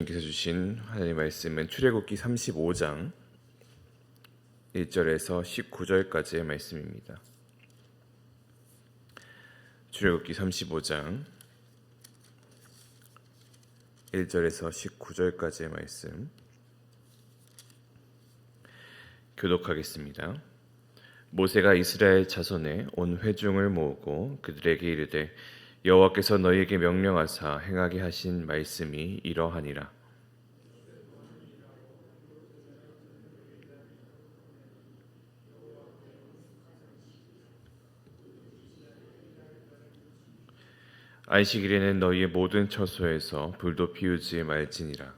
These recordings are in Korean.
하나님께서 주신 하나님의 말씀은 출애굽기 35장 1절에서 19절까지의 말씀입니다. 출애굽기 35장 1절에서 19절까지의 말씀 교독하겠습니다. 모세가 이스라엘 자손의 온 회중을 모으고 그들에게 이르되 여호와께서 너희에게 명령하사 행하게 하신 말씀이 이러하니라. 안식일에는 너희의 모든 처소에서 불도 피우지 말지니라.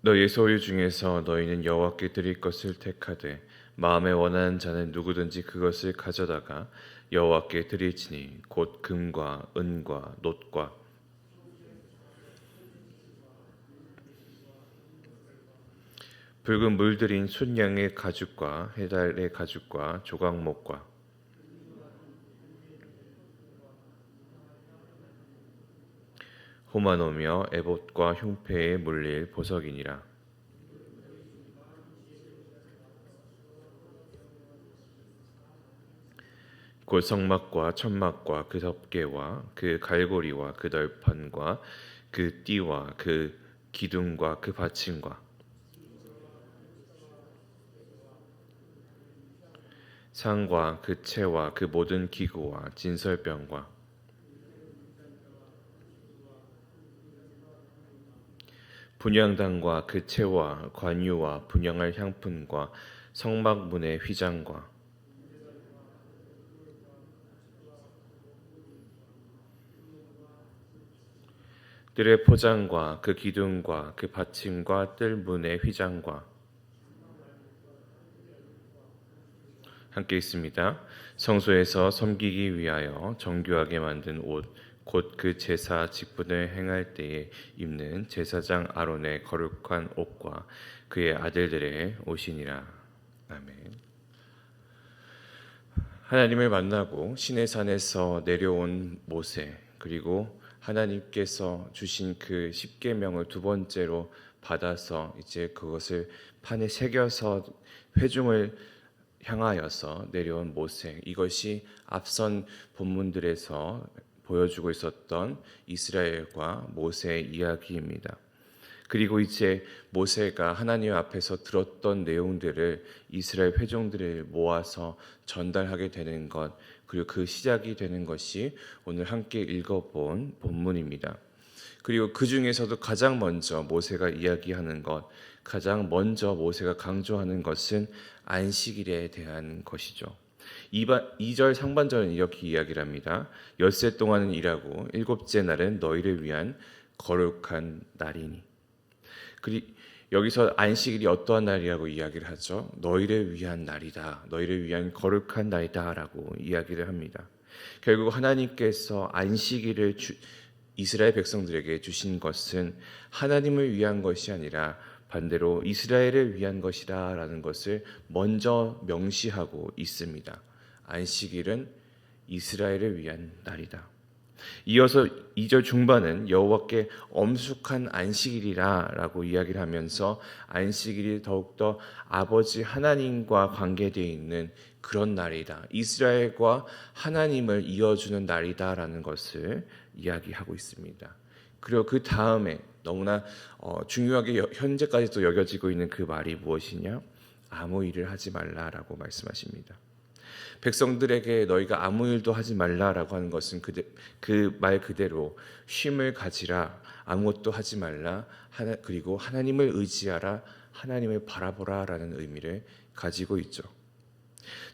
너희의 소유 중에서 너희는 여호와께 드릴 것을 택하되 마음에 원하는 자는 누구든지 그것을 가져다가 여호와께 드릴지니 곧 금과 은과 놋과 붉은 물들인 순양의 가죽과 해달의 가죽과 조각목과 호마노며 에봇과 흉패에 물릴 보석이니라. 곧 성막과 천막과 그 덮개와 그 갈고리와 그 널판과 그 띠와 그 기둥과 그 받침과 상과 그 채와 그 모든 기구와 진설병과 분향단과 그 채와 관유와 분향할 향품과 성막문의 휘장과 뜰의 포장과 그 기둥과 그 받침과 뜰 문의 휘장과 함께 있습니다. 성소에서 섬기기 위하여 정교하게 만든 옷 곧 그 제사 직분을 행할 때에 입는 제사장 아론의 거룩한 옷과 그의 아들들의 옷이니라. 아멘. 하나님을 만나고 시내산에서 내려온 모세, 그리고 하나님께서 주신 그 십계명을 두 번째로 받아서 이제 그것을 판에 새겨서 회중을 향하여서 내려온 모세, 이것이 앞선 본문들에서 보여주고 있었던 이스라엘과 모세의 이야기입니다. 그리고 이제 모세가 하나님 앞에서 들었던 내용들을 이스라엘 회중들을 모아서 전달하게 되는 것, 그리고 그 시작이 되는 것이 오늘 함께 읽어본 본문입니다. 그리고 그 중에서도 가장 먼저 모세가 이야기하는 것, 가장 먼저 모세가 강조하는 것은 안식일에 대한 것이죠. 2절 상반절은 이렇게 이야기를 합니다. 엿새 동안은 일하고 일곱째 날은 너희를 위한 거룩한 날이니. 여기서 안식일이 어떠한 날이라고 이야기를 하죠? 너희를 위한 날이다. 너희를 위한 거룩한 날이다 라고 이야기를 합니다. 결국 하나님께서 안식일을 이스라엘 백성들에게 주신 것은 하나님을 위한 것이 아니라 반대로 이스라엘을 위한 것이다 라는 것을 먼저 명시하고 있습니다. 안식일은 이스라엘을 위한 날이다. 이어서 2절 중반은 여호와께 엄숙한 안식일이라 라고 이야기를 하면서 안식일이 더욱더 아버지 하나님과 관계되어 있는 그런 날이다. 이스라엘과 하나님을 이어주는 날이다 라는 것을 이야기하고 있습니다. 그리고 그 다음에 너무나 중요하게 현재까지도 여겨지고 있는 그 말이 무엇이냐? 아무 일을 하지 말라라고 말씀하십니다. 백성들에게 너희가 아무 일도 하지 말라라고 하는 것은 그 말 그대로 쉼을 가지라, 아무것도 하지 말라, 그리고 하나님을 의지하라, 하나님을 바라보라라는 의미를 가지고 있죠.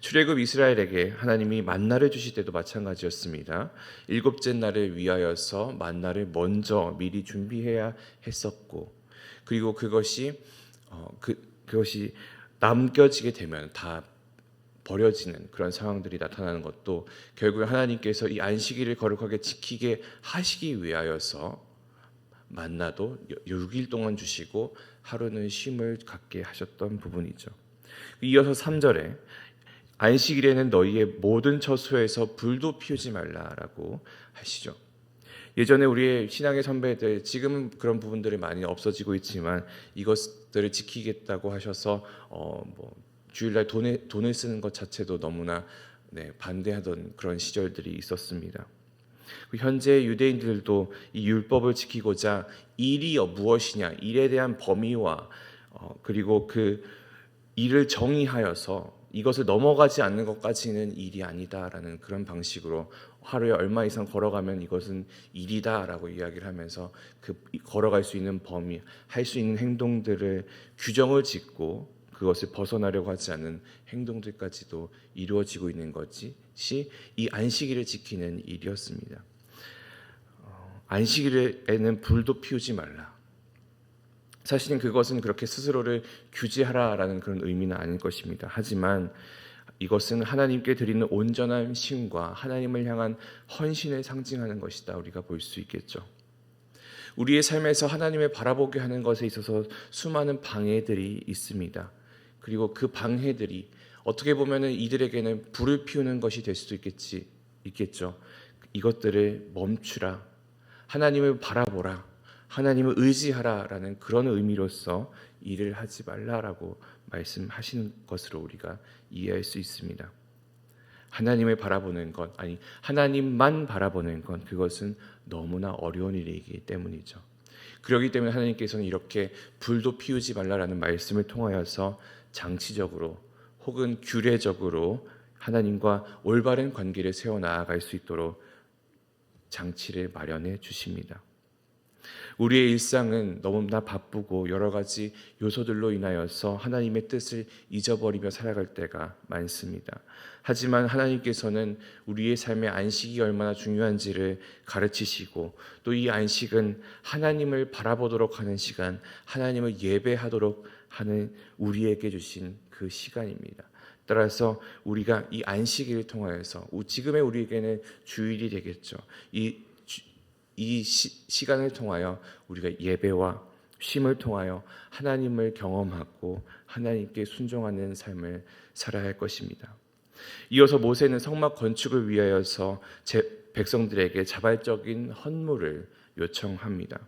출애굽 이스라엘에게 하나님이 만나를 주실 때도 마찬가지였습니다. 일곱째 날을 위하여서 만나를 먼저 미리 준비해야 했었고, 그리고 그것이 남겨지게 되면 다 버려지는 그런 상황들이 나타나는 것도 결국 하나님께서 이 안식일을 거룩하게 지키게 하시기 위하여서 만나도 6일 동안 주시고 하루는 쉼을 갖게 하셨던 부분이죠. 이어서 3절에 안식일에는 너희의 모든 처소에서 불도 피우지 말라라고 하시죠. 예전에 우리의 신앙의 선배들, 지금은 그런 부분들이 많이 없어지고 있지만 이것들을 지키겠다고 하셔서 주일날 돈을 쓰는 것 자체도 너무나 반대하던 그런 시절들이 있었습니다. 현재 유대인들도 이 율법을 지키고자 일이 무엇이냐, 일에 대한 범위와 그리고 그 일을 정의하여서 이것을 넘어가지 않는 것까지는 일이 아니다라는 그런 방식으로 하루에 얼마 이상 걸어가면 이것은 일이다라고 이야기를 하면서 그 걸어갈 수 있는 범위, 할 수 있는 행동들을 규정을 짓고 그것을 벗어나려고 하지 않는 행동들까지도 이루어지고 있는 것이 이 안식일을 지키는 일이었습니다. 안식일에는 불도 피우지 말라. 사실은 그것은 그렇게 스스로를 규제하라라는 그런 의미는 아닐 것입니다. 하지만 이것은 하나님께 드리는 온전한 신과 하나님을 향한 헌신을 상징하는 것이다. 우리가 볼 수 있겠죠. 우리의 삶에서 하나님을 바라보게 하는 것에 있어서 수많은 방해들이 있습니다. 그리고 그 방해들이 어떻게 보면 이들에게는 불을 피우는 것이 될 수도 있겠죠. 이것들을 멈추라. 하나님을 바라보라. 하나님을 의지하라라는 그런 의미로서 일을 하지 말라라고 말씀하시는 것으로 우리가 이해할 수 있습니다. 하나님을 바라보는 것, 아니 하나님만 바라보는 것, 그것은 너무나 어려운 일이기 때문이죠. 그렇기 때문에 하나님께서는 이렇게 불도 피우지 말라라는 말씀을 통하여서 장치적으로 혹은 규례적으로 하나님과 올바른 관계를 세워나갈 수 있도록 장치를 마련해 주십니다. 우리의 일상은 너무나 바쁘고 여러 가지 요소들로 인하여서 하나님의 뜻을 잊어버리며 살아갈 때가 많습니다. 하지만 하나님께서는 우리의 삶의 안식이 얼마나 중요한지를 가르치시고 또 이 안식은 하나님을 바라보도록 하는 시간, 하나님을 예배하도록 하는 우리에게 주신 그 시간입니다. 따라서 우리가 이 안식일을 통하여서 지금의 우리에게는 주일이 되겠죠. 이 시간을 통하여 우리가 예배와 쉼을 통하여 하나님을 경험하고 하나님께 순종하는 삶을 살아야 할 것입니다. 이어서 모세는 성막 건축을 위하여서 백성들에게 자발적인 헌물을 요청합니다.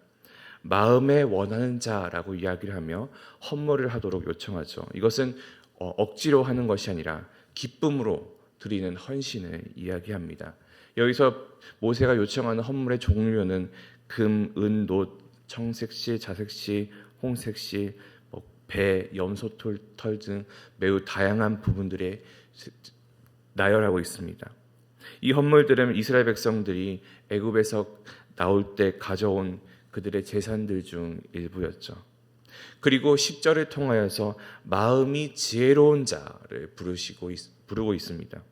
마음에 원하는 자라고 이야기를 하며 헌물을 하도록 요청하죠. 이것은 억지로 하는 것이 아니라 기쁨으로 드리는 헌신을 이야기합니다. 여기서 모세가 요청하는 헌물의 종류는 금, 은, 놋, 청색실, 자색실, 홍색실, 배, 염소털 등 매우 다양한 부분들에 나열하고 있습니다. 이 헌물들은 이스라엘 백성들이 애굽에서 나올 때 가져온 그들의 재산들 중 일부였죠. 그리고 10절을 통하여서 마음이 지혜로운 자를 부르고 있습니다.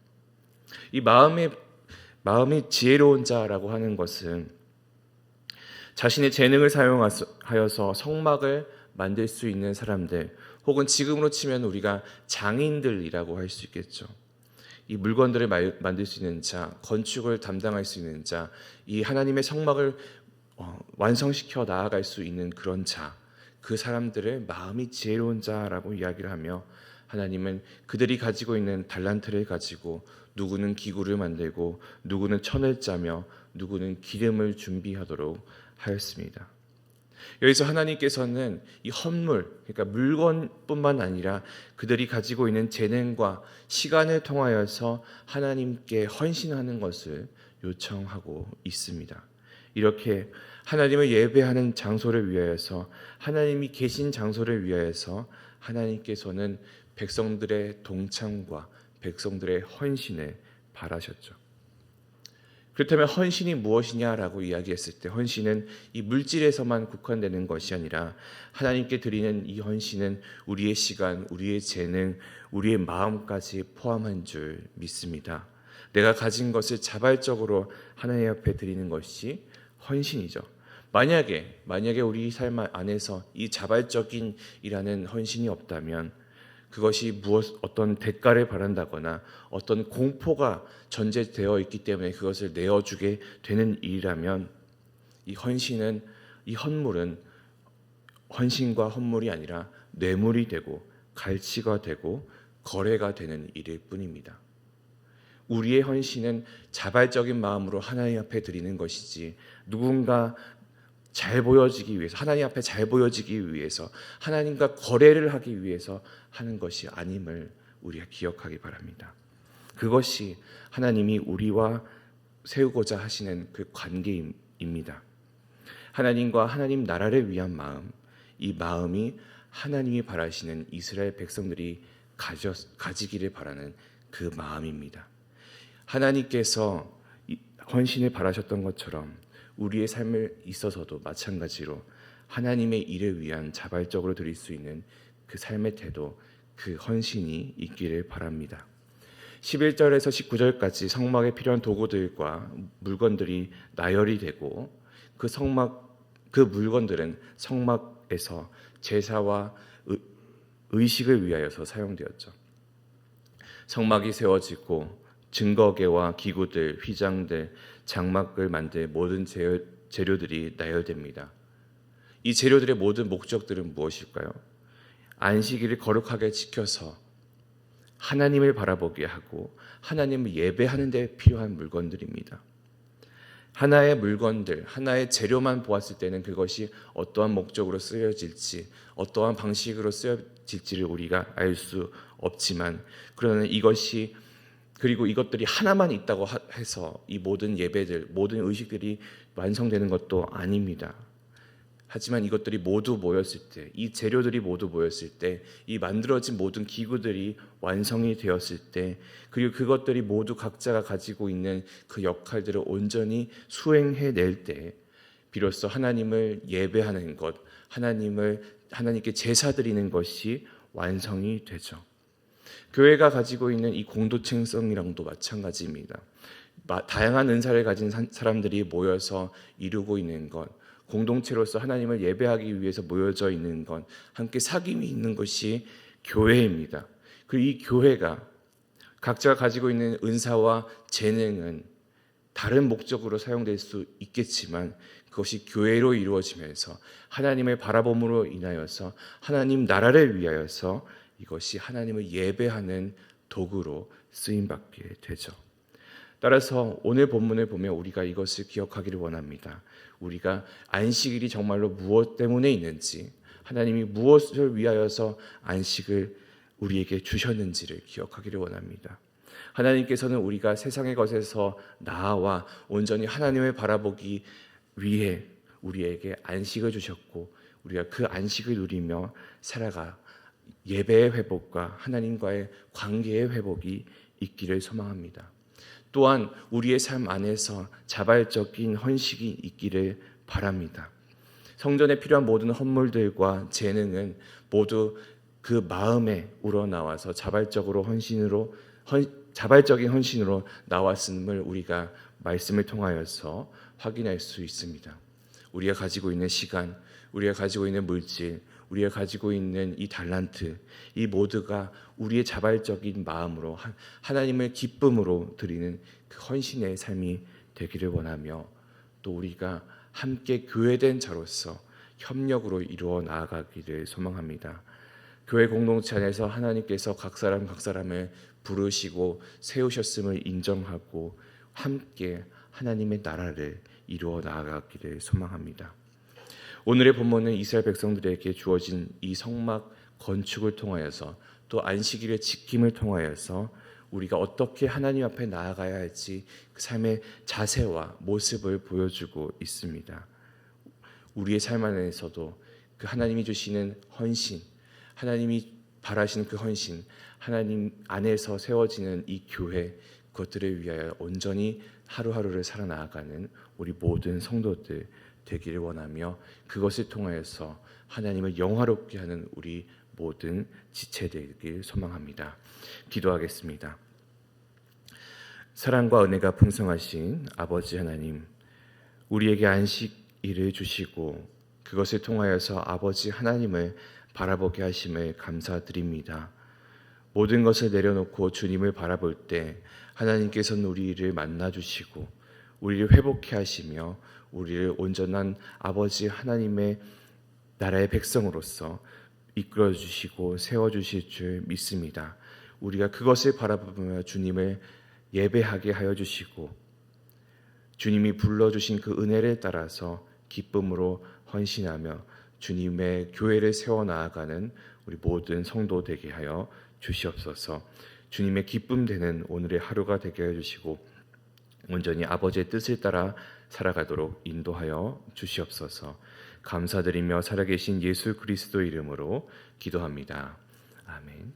이 마음이 지혜로운 자라고 하는 것은 자신의 재능을 사용하여서 성막을 만들 수 있는 사람들, 혹은 지금으로 치면 우리가 장인들이라고 할 수 있겠죠. 이 물건들을 만들 수 있는 자, 건축을 담당할 수 있는 자, 이 하나님의 성막을 완성시켜 나아갈 수 있는 그런 자, 그 사람들을 마음이 지혜로운 자라고 이야기를 하며, 하나님은 그들이 가지고 있는 달란트를 가지고 누구는 기구를 만들고 누구는 천을 짜며 누구는 기름을 준비하도록 하였습니다. 여기서 하나님께서는 이 헌물, 그러니까 물건뿐만 아니라 그들이 가지고 있는 재능과 시간을 통하여서 하나님께 헌신하는 것을 요청하고 있습니다. 이렇게 하나님을 예배하는 장소를 위하여서, 하나님이 계신 장소를 위하여서 하나님께서는 백성들의 동참과 백성들의 헌신을 바라셨죠. 그렇다면 헌신이 무엇이냐라고 이야기했을 때, 헌신은 이 물질에서만 국한되는 것이 아니라 하나님께 드리는 이 헌신은 우리의 시간, 우리의 재능, 우리의 마음까지 포함한 줄 믿습니다. 내가 가진 것을 자발적으로 하나님 앞에 드리는 것이 헌신이죠. 만약에 우리 삶 안에서 이 자발적인 이라는 헌신이 없다면, 그것이 어떤 대가를 바란다거나 어떤 공포가 전제되어 있기 때문에 그것을 내어주게 되는 일이라면, 이 헌물은 헌신과 헌물이 아니라 뇌물이 되고 갈취가 되고 거래가 되는 일일 뿐입니다. 우리의 헌신은 자발적인 마음으로 하나님 앞에 드리는 것이지 누군가 잘 보여지기 위해서, 하나님 앞에 잘 보여지기 위해서, 하나님과 거래를 하기 위해서 하는 것이 아님을 우리가 기억하기 바랍니다. 그것이 하나님이 우리와 세우고자 하시는 그 관계입니다. 하나님과 하나님 나라를 위한 마음, 이 마음이 하나님이 바라시는 이스라엘 백성들이 가지기를 바라는 그 마음입니다. 하나님께서 헌신을 바라셨던 것처럼 우리의 삶에 있어서도 마찬가지로 하나님의 일을 위한 자발적으로 드릴 수 있는 그 삶의 태도, 그 헌신이 있기를 바랍니다. 11절에서 19절까지 성막에 필요한 도구들과 물건들이 나열이 되고 그 물건들은 성막에서 제사와 의식을 위하여서 사용되었죠. 성막이 세워지고 증거계와 기구들, 휘장들, 장막을 만들 모든 재료들이 나열됩니다. 이 재료들의 모든 목적들은 무엇일까요? 안식일을 거룩하게 지켜서 하나님을 바라보게 하고 하나님을 예배하는 데 필요한 물건들입니다. 하나의 물건들, 하나의 재료만 보았을 때는 그것이 어떠한 목적으로 쓰여질지, 어떠한 방식으로 쓰여질지를 우리가 알 수 없지만, 그러나 그리고 이것들이 하나만 있다고 해서 이 모든 예배들, 모든 의식들이 완성되는 것도 아닙니다. 하지만 이것들이 모두 모였을 때, 이 재료들이 모두 모였을 때, 이 만들어진 모든 기구들이 완성이 되었을 때, 그리고 그것들이 모두 각자가 가지고 있는 그 역할들을 온전히 수행해낼 때, 비로소 하나님을 예배하는 것, 하나님께 제사 드리는 것이 완성이 되죠. 교회가 가지고 있는 이 공동체성이랑도 마찬가지입니다. 다양한 은사를 가진 사람들이 모여서 이루고 있는 것, 공동체로서 하나님을 예배하기 위해서 모여져 있는 것, 함께 사귐이 있는 것이 교회입니다. 그리고 이 교회가 각자가 가지고 있는 은사와 재능은 다른 목적으로 사용될 수 있겠지만 그것이 교회로 이루어지면서 하나님을 바라봄으로 인하여서 하나님 나라를 위하여서 이것이 하나님을 예배하는 도구로 쓰임받게 되죠. 따라서 오늘 본문을 보면 우리가 이것을 기억하기를 원합니다. 우리가 안식일이 정말로 무엇 때문에 있는지, 하나님이 무엇을 위하여서 안식을 우리에게 주셨는지를 기억하기를 원합니다. 하나님께서는 우리가 세상의 것에서 나아와 온전히 하나님을 바라보기 위해 우리에게 안식을 주셨고, 우리가 그 안식을 누리며 살아가 예배의 회복과 하나님과의 관계의 회복이 있기를 소망합니다. 또한 우리의 삶 안에서 자발적인 헌식이 있기를 바랍니다. 성전에 필요한 모든 헌물들과 재능은 모두 그 마음에 우러나와서 자발적인 헌신으로 나왔음을 우리가 말씀을 통하여서 확인할 수 있습니다. 우리가 가지고 있는 시간, 우리가 가지고 있는 물질, 우리가 가지고 있는 이 달란트, 이 모두가 우리의 자발적인 마음으로 하나님을 기쁨으로 드리는 그 헌신의 삶이 되기를 원하며, 또 우리가 함께 교회된 자로서 협력으로 이루어 나아가기를 소망합니다. 교회 공동체 안에서 하나님께서 각 사람을 부르시고 세우셨음을 인정하고 함께 하나님의 나라를 이루어 나아가기를 소망합니다. 오늘의 본문은 이스라엘 백성들에게 주어진 이 성막 건축을 통하여서, 또 안식일의 지킴을 통하여서 우리가 어떻게 하나님 앞에 나아가야 할지 그 삶의 자세와 모습을 보여주고 있습니다. 우리의 삶 안에서도 그 하나님이 주시는 헌신, 하나님이 바라시는 그 헌신, 하나님 안에서 세워지는 이 교회, 그것들을 위하여 온전히 하루하루를 살아나가는 우리 모든 성도들 되기를 원하며, 그것을 통하여서 하나님을 영화롭게 하는 우리 모든 지체되길 소망합니다. 기도하겠습니다. 사랑과 은혜가 풍성하신 아버지 하나님, 우리에게 안식일을 주시고 그것을 통하여서 아버지 하나님을 바라보게 하심을 감사드립니다. 모든 것을 내려놓고 주님을 바라볼 때 하나님께서는 우리를 만나주시고 우리를 회복케 하시며 우리를 온전한 아버지 하나님의 나라의 백성으로서 이끌어 주시고 세워 주실 줄 믿습니다. 우리가 그것을 바라보며 주님을 예배하게 하여 주시고 주님이 불러주신 그 은혜를 따라서 기쁨으로 헌신하며 주님의 교회를 세워 나아가는 우리 모든 성도 되게 하여 주시옵소서. 주님의 기쁨 되는 오늘의 하루가 되게 하여 주시고 온전히 아버지의 뜻을 따라 살아가도록 인도하여 주시옵소서. 감사드리며 살아계신 예수 그리스도 이름으로 기도합니다. 아멘.